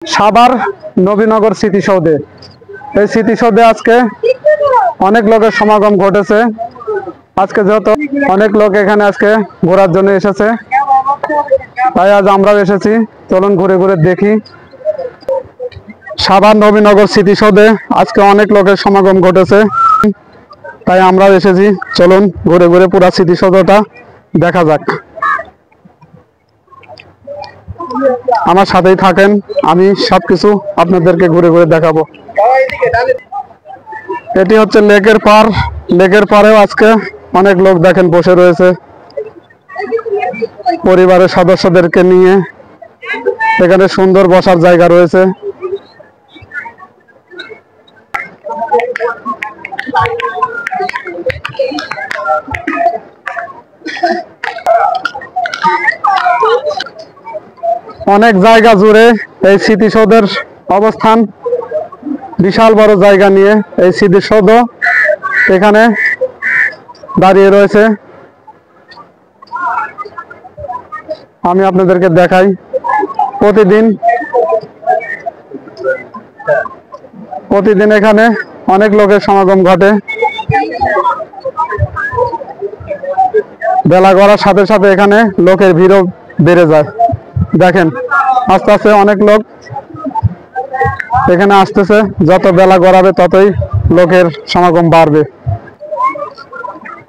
সাভার নবীনগর স্মৃতিসৌধে। এই স্মৃতিসৌধে আজকে অনেক লোকের সমাগম ঘটেছে। আজকে যেহেতু অনেক লোক এখানে আজকে ঘোরার জন্য এসেছে, তাই আজ আমরাও এসেছি। চলুন ঘুরে ঘুরে দেখি। সাভার নবীনগর স্মৃতিসৌধে আজকে অনেক লোকের সমাগম ঘটেছে, তাই আমরাও এসেছি। চলুন ঘুরে ঘুরে পুরা স্মৃতিসৌধটা দেখা যাক। আমার সাথেই থাকেন, আমি সবকিছু আপনাদেরকে ঘুরে ঘুরে দেখাবো। এটি হচ্ছে লেকের পার। লেকের পাড়েও আজকে অনেক লোক দেখেন বসে রয়েছে পরিবারের সদস্যদেরকে নিয়ে। এখানে সুন্দর বসার জায়গা রয়েছে। অনেক জায়গা জুড়ে এই স্মৃতিসৌধের অবস্থান। বিশাল বড় জায়গা নিয়ে এই স্মৃতিসৌধ এখানে দাঁড়িয়ে রয়েছে। আমি আপনাদেরকে দেখাই। প্রতিদিন এখানে অনেক লোকের সমাগম ঘটে। বেলা গড়ার সাথে সাথে এখানে লোকের ভিড়ও বেড়ে যায়। দেখেন আস্তে আস্তে অনেক লোক এখানে আসতেছে। যত বেলা গড়াবে ততই লোকের সমাগম বাড়বে।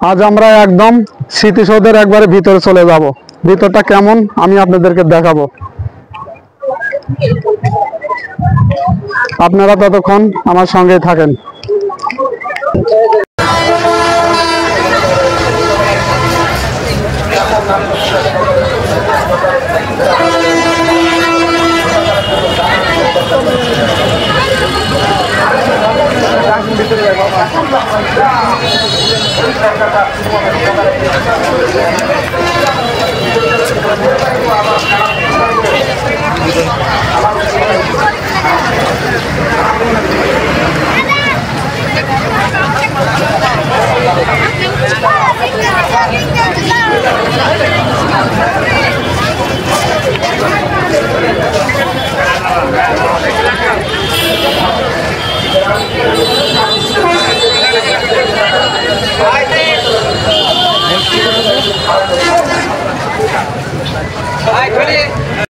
আজ আমরা একদম স্মৃতিসৌধের একবারে ভিতরে চলে যাব। ভিতরটা কেমন আমি আপনাদেরকে দেখাবো। আপনারা ততক্ষণ আমার সঙ্গেই থাকেন।